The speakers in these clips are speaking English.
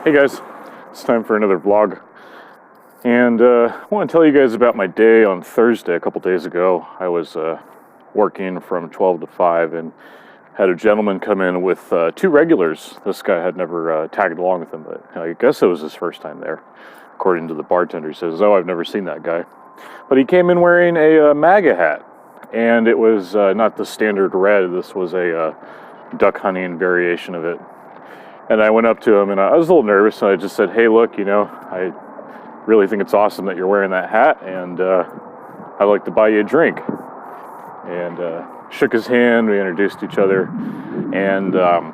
Hey guys, it's time for another vlog, and I want to tell you guys about my day on Thursday. A couple days ago, I was working from 12 to 5 and had a gentleman come in with two regulars. This guy had never tagged along with him, but I guess it was his first time there. According to the bartender, he says, "Oh, I've never seen that guy." But he came in wearing a MAGA hat, and it was not the standard red. This was a duck hunting variation of it. And I went up to him, and I was a little nervous, and I just said, "Hey, look, I really think it's awesome that you're wearing that hat, and I'd like to buy you a drink." And shook his hand, we introduced each other, and a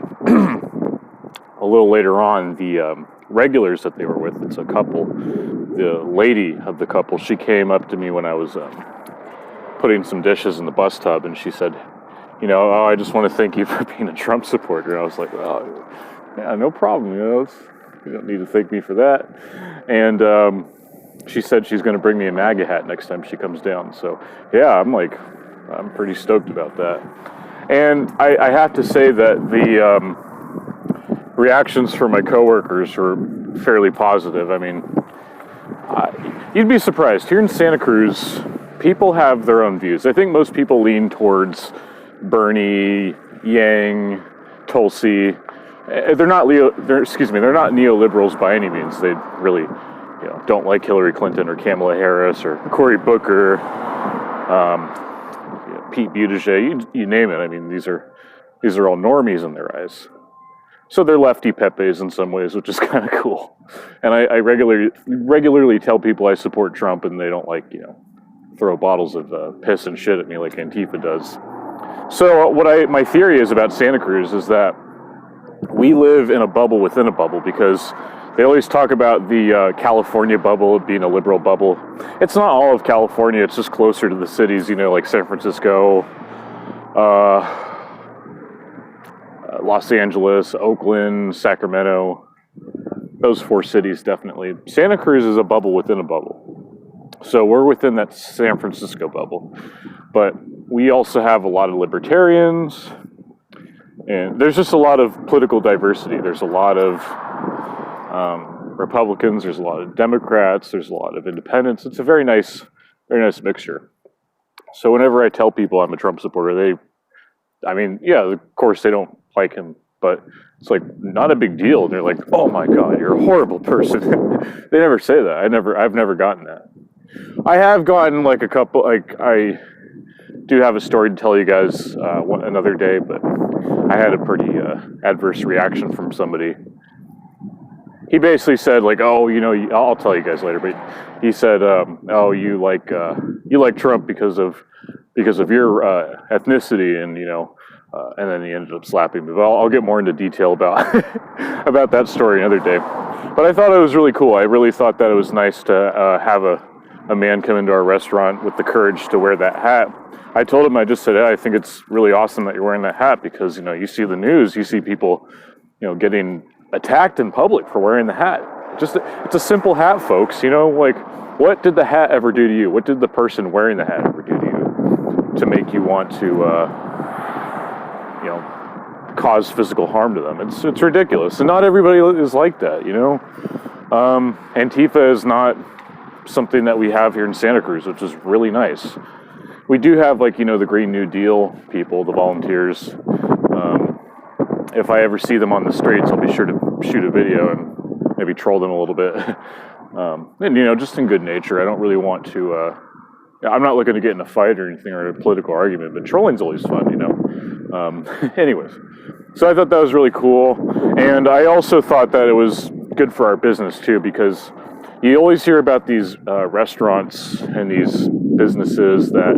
little later on, the regulars that they were with, it's a couple, the lady of the couple, she came up to me when I was putting some dishes in the bus tub, and she said, "Oh, I just want to thank you for being a Trump supporter." And I was like, "Oh, yeah, no problem, you don't need to thank me for that." And she said she's going to bring me a MAGA hat next time she comes down. So yeah, I'm pretty stoked about that. And I have to say that the reactions from my coworkers were fairly positive. I mean, you'd be surprised. Here in Santa Cruz, people have their own views. I think most people lean towards Bernie, Yang, Tulsi. They're not neoliberals by any means. They really, don't like Hillary Clinton or Kamala Harris or Cory Booker, Pete Buttigieg. You name it. I mean, these are all normies in their eyes. So they're lefty Pepes in some ways, which is kind of cool. And I regularly tell people I support Trump, and they don't throw bottles of piss and shit at me like Antifa does. So my theory is about Santa Cruz is that we live in a bubble within a bubble, because they always talk about the California bubble being a liberal bubble. It's not all of California, it's just closer to the cities, like San Francisco, Los Angeles, Oakland, Sacramento. Those four cities definitely. Santa Cruz is a bubble within a bubble. So we're within that San Francisco bubble. But we also have a lot of libertarians, and there's just a lot of political diversity. There's a lot of Republicans, there's a lot of Democrats, there's a lot of independents. It's a very nice mixture. So whenever I tell people I'm a Trump supporter, of course they don't like him, but it's like not a big deal. They're like, "Oh my God, you're a horrible person." They never say that. I've never gotten that. I have gotten a couple, I do have a story to tell you guys another day, but I had a pretty adverse reaction from somebody. He basically said "Oh, I'll tell you guys later," but he said, "Oh, you like Trump because of your ethnicity," and then he ended up slapping me. But I'll get more into detail about about that story another day. But I thought it was really cool. I really thought that it was nice to have a man come into our restaurant with the courage to wear that hat. I told him, I just said, "I think it's really awesome that you're wearing that hat, because you see the news, you see people getting attacked in public for wearing the hat. It's a simple hat, folks. What did the hat ever do to you? What did the person wearing the hat ever do to you to make you want to cause physical harm to them?" It's ridiculous, and not everybody is like that. Antifa is not something that we have here in Santa Cruz, which is really nice. We do have the Green New Deal people, the volunteers. If I ever see them on the streets, I'll be sure to shoot a video and maybe troll them a little bit. And just in good nature. I don't really want to. I'm not looking to get in a fight or anything, or a political argument, but trolling's always fun, Anyways, so I thought that was really cool, and I also thought that it was good for our business too, because you always hear about these restaurants and these businesses that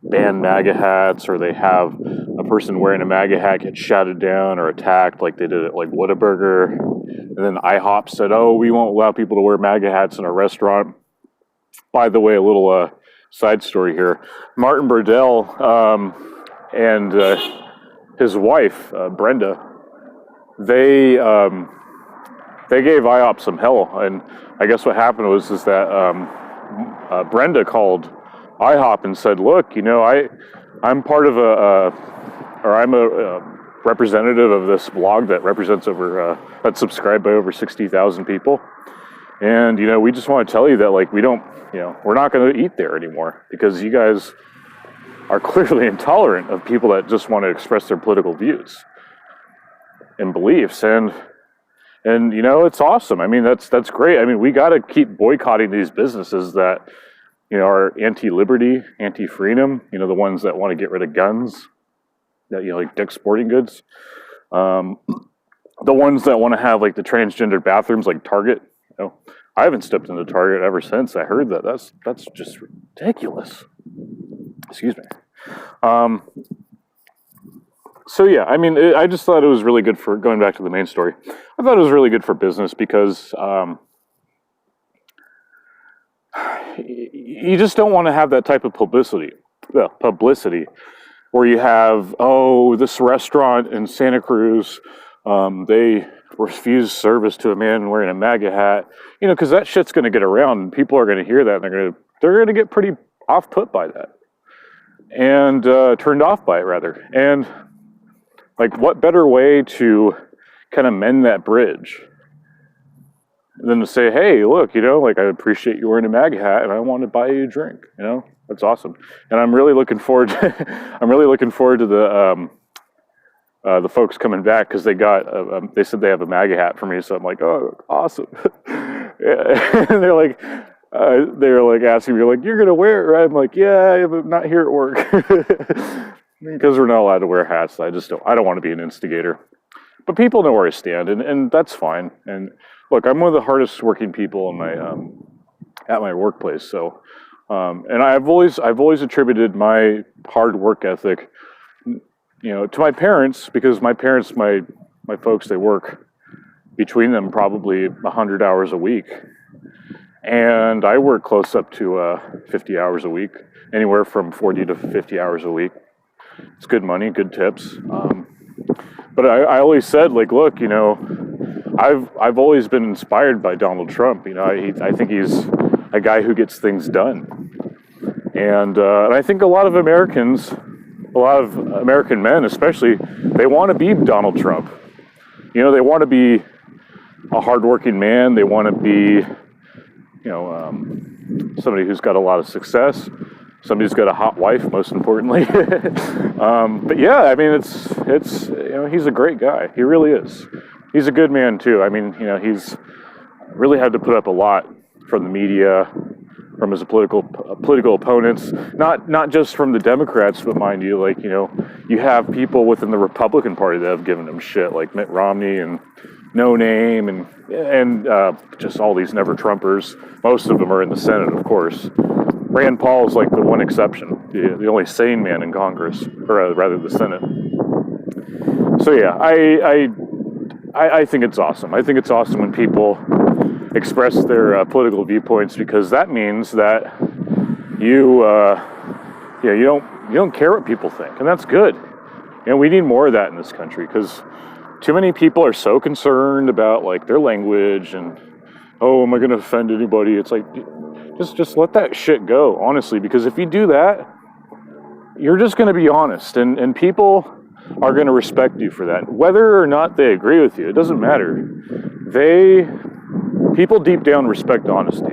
ban MAGA hats, or they have a person wearing a MAGA hat get shouted down or attacked, like they did at Whataburger. And then IHOP said, "Oh, we won't allow people to wear MAGA hats in our restaurant." By the way, a little side story here. Martin Burdell and his wife, Brenda, they gave IHOP some hell. And I guess what happened was that Brenda called IHOP and said, "Look, I'm part of I'm a representative of this blog that represents that's subscribed by over 60,000 people. And, we just want to tell you that, like, we're not going to eat there anymore because you guys are clearly intolerant of people that just want to express their political views and beliefs. And it's awesome. I mean, that's great. I mean, we got to keep boycotting these businesses that, are anti-liberty, anti-freedom, the ones that want to get rid of guns, that, like Dick's Sporting Goods. The ones that want to have, like, the transgender bathrooms like Target. I haven't stepped into Target ever since I heard that. That's just ridiculous. Excuse me. So yeah, I mean, I just thought it was really good for, going back to the main story, I thought it was really good for business because you just don't want to have that type of publicity where you have, this restaurant in Santa Cruz, they refused service to a man wearing a MAGA hat, because that shit's going to get around and people are going to hear that and they're going to get pretty off-put by that and turned off by it rather. And like, what better way to kind of mend that bridge than to say, hey, look, like, I appreciate you wearing a MAGA hat and I want to buy you a drink, that's awesome. And I'm really looking forward to the folks coming back because they said they have a MAGA hat for me. So I'm like, oh, awesome. Yeah. And they're like asking me, like, you're going to wear it, right? I'm like, yeah, but not here at work. Because we're not allowed to wear hats. I don't want to be an instigator. But people know where I stand, and that's fine. And look, I'm one of the hardest working people in at my workplace. So, and I've always attributed my hard work ethic, to my parents, because my parents, my folks, they work between them probably 100 hours a week. And I work close up to 50 hours a week, anywhere from 40 to 50 hours a week. It's good money, good tips. But I always said, like, look, I've always been inspired by Donald Trump. I think he's a guy who gets things done. And I think a lot of American men especially, they want to be Donald Trump. They want to be a hardworking man. They want to be, somebody who's got a lot of success. Somebody who's got a hot wife, most importantly. But yeah, I mean, it's he's a great guy. He really is. He's a good man too. I mean, he's really had to put up a lot from the media, from his political opponents, not just from the Democrats, but mind you, like, you have people within the Republican Party that have given him shit, like Mitt Romney and No Name and just all these never Trumpers. Most of them are in the Senate, of course. Rand Paul is like the one exception, the only sane man in Congress, or rather the Senate. So yeah, I think it's awesome. I think it's awesome when people express their political viewpoints, because that means that you don't care what people think, and that's good. We need more of that in this country, because too many people are so concerned about, like, their language and, oh, am I going to offend anybody? It's like, just let that shit go, honestly, because if you do that, you're just going to be honest, and people are going to respect you for that. Whether or not they agree with you, it doesn't matter. People deep down respect honesty.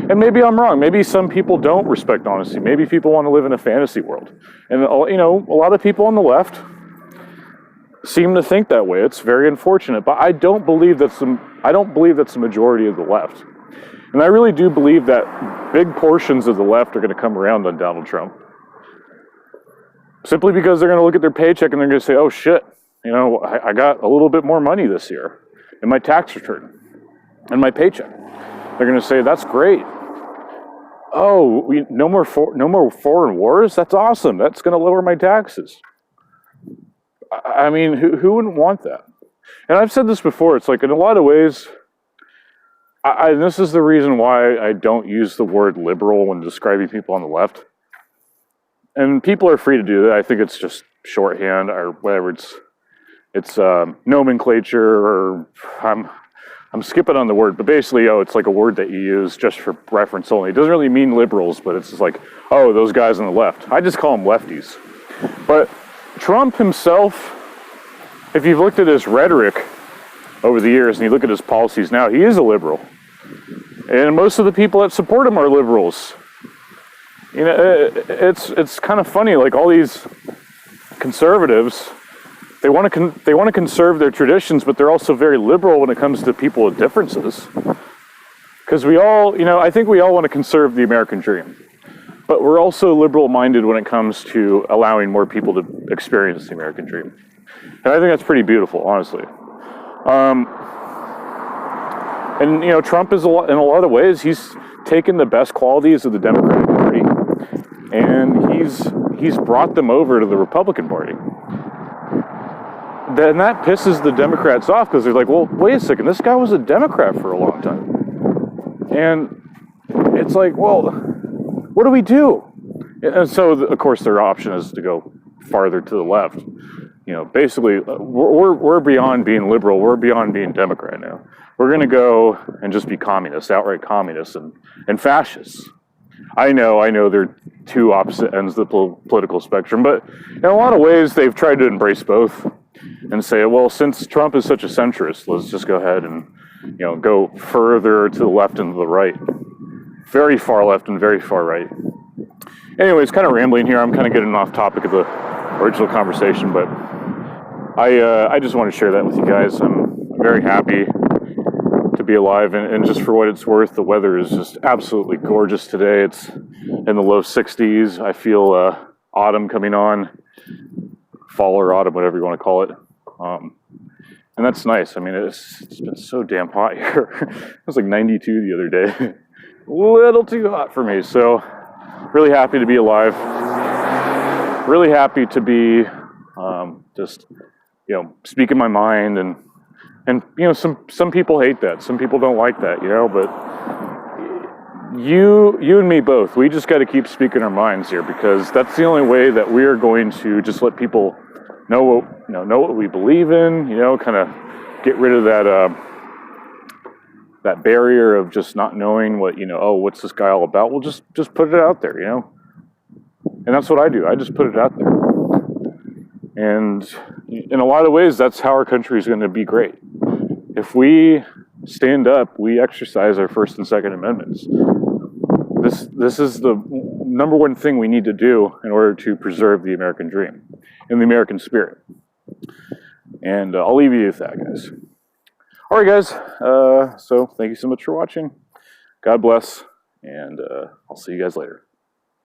And maybe I'm wrong. Maybe some people don't respect honesty. Maybe people want to live in a fantasy world. And, a lot of people on the left seem to think that way. It's very unfortunate, but I don't believe that's the majority of the left. And I really do believe that big portions of the left are going to come around on Donald Trump. Simply because they're going to look at their paycheck and they're going to say, oh shit, I got a little bit more money this year in my tax return and my paycheck. They're going to say, that's great. Oh, no more foreign wars? That's awesome. That's going to lower my taxes. I mean, who wouldn't want that? And I've said this before. It's like, in a lot of ways, and this is the reason why I don't use the word liberal when describing people on the left. And people are free to do that. I think it's just shorthand or whatever. It's nomenclature, or I'm skipping on the word, but basically, it's like a word that you use just for reference only. It doesn't really mean liberals, but it's just like, oh, those guys on the left. I just call them lefties. But Trump himself, if you've looked at his rhetoric over the years and you look at his policies now, he is a liberal. And most of the people that support him are liberals. You know, it's kind of funny, like all these conservatives, they want to conserve their traditions, but they're also very liberal when it comes to people with differences. Because we all, you know, I think we all want to conserve the American dream, but we're also liberal-minded when it comes to allowing more people to experience the American dream. And I think that's pretty beautiful, honestly. And you know, Trump is in a lot of ways, he's taken the best qualities of the Democratic Party and he's brought them over to the Republican Party. Then that pisses the Democrats off because they're like, well, wait a second, this guy was a Democrat for a long time. And it's like, well, what do we do? And so, of course, their option is to go farther to the left. You know, basically, we're beyond being liberal. We're beyond being Democrat now. We're going to go and just be communists, outright communists and fascists. I know they're two opposite ends of the political spectrum, but in a lot of ways, they've tried to embrace both and say, well, since Trump is such a centrist, let's just go ahead and, you know, go further to the left and to the right. Very far left and very far right. Anyways, kind of rambling here. I'm kind of getting off topic of the original conversation, but I just want to share that with you guys. I'm very happy to be alive, and just for what it's worth, the weather is just absolutely gorgeous today. It's in the low 60s. I feel autumn coming on, fall or autumn, whatever you want to call it. And that's nice. I mean, it's been so damn hot here. It was like 92 the other day. A little too hot for me. So really happy to be alive. Really happy to be just, you know, speaking my mind, and you know, some people hate that. Some people don't like that, you know, but you and me both, we just got to keep speaking our minds here, because that's the only way that we are going to just let people know what we believe in, you know, kind of get rid of that barrier of just not knowing what, you know, oh, what's this guy all about? Well, just put it out there, you know. And that's what I do. I just put it out there. And in a lot of ways, that's how our country is going to be great. If we stand up, we exercise our First and Second Amendments. This is the number one thing we need to do in order to preserve the American dream and the American spirit. And I'll leave you with that, guys. All right, guys. So thank you so much for watching. God bless, and I'll see you guys later.